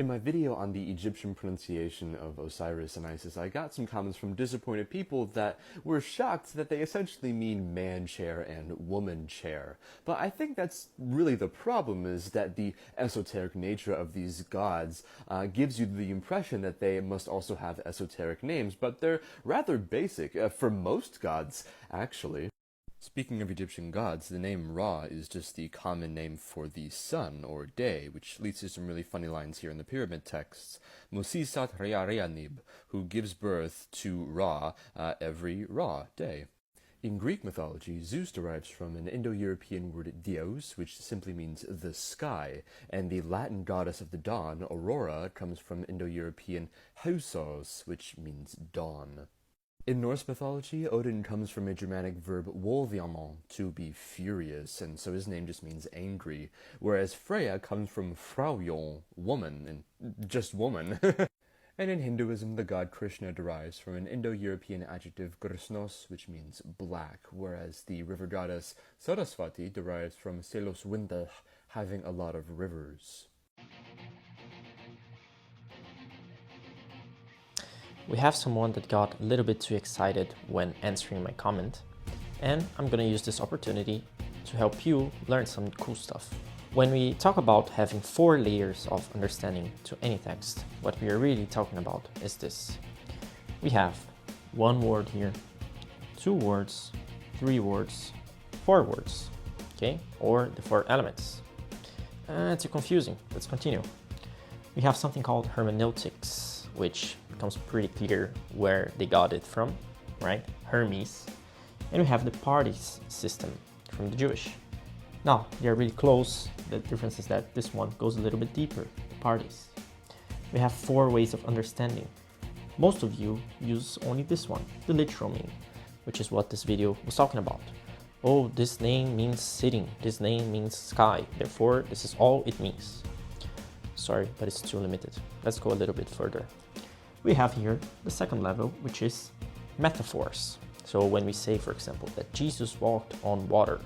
In my video on the Egyptian pronunciation of Osiris and Isis, I got some comments from disappointed people that were shocked that they essentially mean man chair and woman chair. But I think that's really the problem, is that the esoteric nature of these gods gives you the impression that they must also have esoteric names, but they're rather basic, for most gods, actually. Speaking of Egyptian gods, the name Ra is just the common name for the sun, or day, which leads to some really funny lines here in the pyramid texts. Musisat Rea Reanib, who gives birth to Ra every Ra day. In Greek mythology, Zeus derives from an Indo-European word dios, which simply means the sky, and the Latin goddess of the dawn, Aurora, comes from Indo-European hausos, which means dawn. In Norse mythology, Odin comes from a Germanic verb volviamon, to be furious, and so his name just means angry, whereas Freya comes from fraujon, woman, and just woman. And in Hinduism, the god Krishna derives from an Indo-European adjective grusnos, which means black, whereas the river goddess Saraswati derives from selos winter, having a lot of rivers. We have someone that got a little bit too excited when answering my comment, and I'm gonna use this opportunity to help you learn some cool stuff. When we talk about having 4 layers of understanding to any text, what we are really talking about is this. We have 1 word here, 2 words, 3 words, 4 words, okay? Or the 4 elements. It's too confusing. Let's continue. We have something called hermeneutics, which becomes pretty clear where they got it from, right? Hermes. And we have the parties system from the Jewish. Now, they're really close. The difference is that this one goes a little bit deeper, the parties. We have 4 ways of understanding. Most of you use only this one, the literal meaning, which is what this video was talking about. Oh, this name means sitting, this name means sky, therefore this is all it means. Sorry, but it's too limited. Let's go a little bit further. We have here the second level, which is metaphors. So when we say, for example, that Jesus walked on water,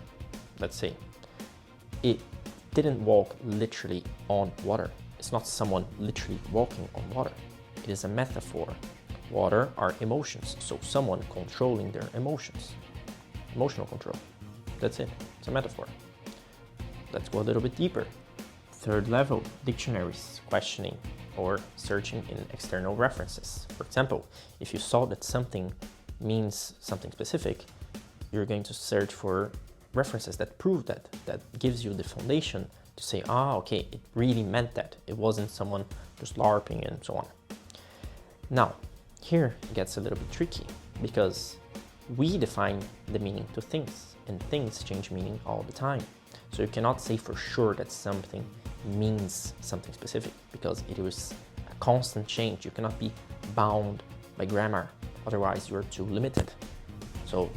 let's say, it didn't walk literally on water. It's not someone literally walking on water. It is a metaphor. Water are emotions, so someone controlling their emotions. Emotional control. That's it. It's a metaphor. Let's go a little bit deeper. Third level, dictionaries, questioning or searching in external references. For example, if you saw that something means something specific, you're going to search for references that prove that, that gives you the foundation to say, okay, it really meant that. It wasn't someone just LARPing and so on. Now, here it gets a little bit tricky because we define the meaning to things, and things change meaning all the time. So you cannot say for sure that something means something specific because it is a constant change. You cannot be bound by grammar, otherwise you're too limited. So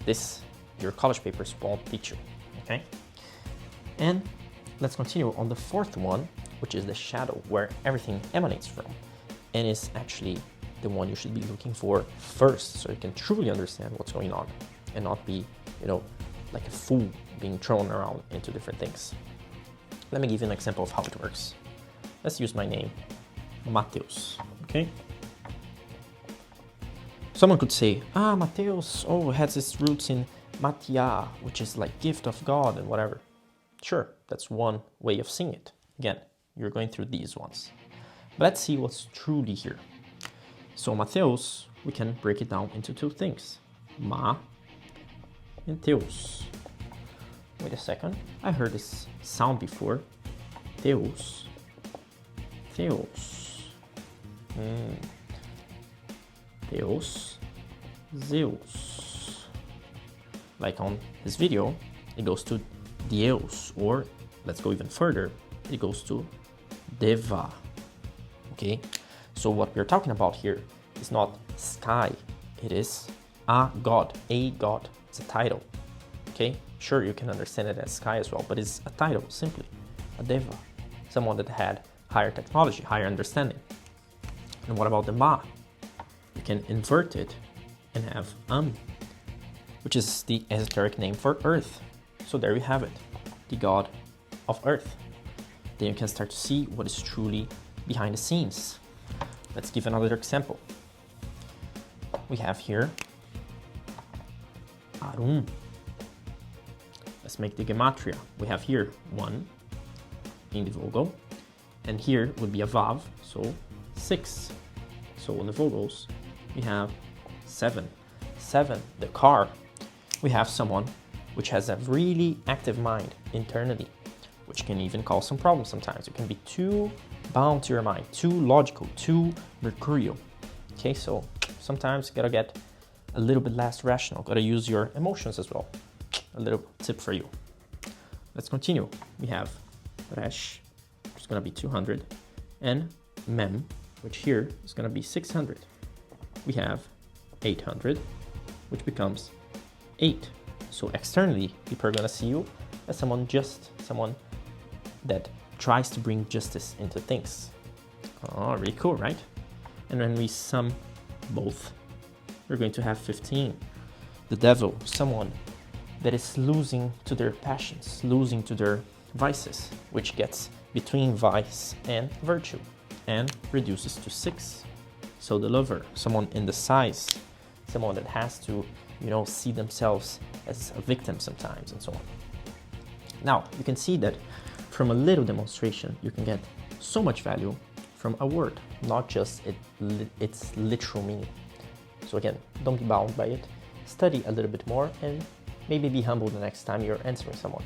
this, your college papers won't teach you, okay? And let's continue on the 4th one, which is the shadow, where everything emanates from, and is actually the one you should be looking for first, so you can truly understand what's going on and not be, like a fool being thrown around into different things. Let me give you an example of how it works. Let's use my name, Mateus, okay? Someone could say, Mateus, it has its roots in Matia, which is like gift of God and whatever. Sure, that's one way of seeing it. Again, you're going through these ones. But let's see what's truly here. So Mateus, we can break it down into 2 things, Ma and Teus. Wait a second, I heard this sound before. Teus. Theos. Theos. Zeus. Like on this video, it goes to Deus, or let's go even further, it goes to Deva. Okay, so what we're talking about here is not sky, it is a god. It's a title. Okay, sure, you can understand it as sky as well, but it's a title, simply a deva, someone that had higher technology, higher understanding. And what about the Ma? You can invert it and have which is the esoteric name for earth. So there you have it, the god of earth. Then you can start to see what is truly behind the scenes. Let's give another example. We have here Arum. Let's make the gematria. We have here 1 in the vogel, and here would be a vav, so 6. So in the vogels, we have 7. 7, the car. We have someone which has a really active mind internally, which can even cause some problems sometimes. You can be too bound to your mind, too logical, too mercurial. Okay, so sometimes you gotta get a little bit less rational, gotta use your emotions as well. A little tip for you. Let's continue. We have Resh, which is gonna be 200, and Mem, which here is gonna be 600. We have 800, which becomes 8. So externally, people are gonna see you as someone that tries to bring justice into things. Oh, really cool, right? And when we sum both, we're going to have 15. The devil, someone that is losing to their passions, losing to their vices, which gets between vice and virtue and reduces to 6. So the lover, someone in the size, someone that has to, see themselves as a victim sometimes and so on. Now, you can see that from a little demonstration, you can get so much value from a word, not just its literal meaning. So again, don't be bound by it. Study a little bit more and maybe be humble the next time you're answering someone.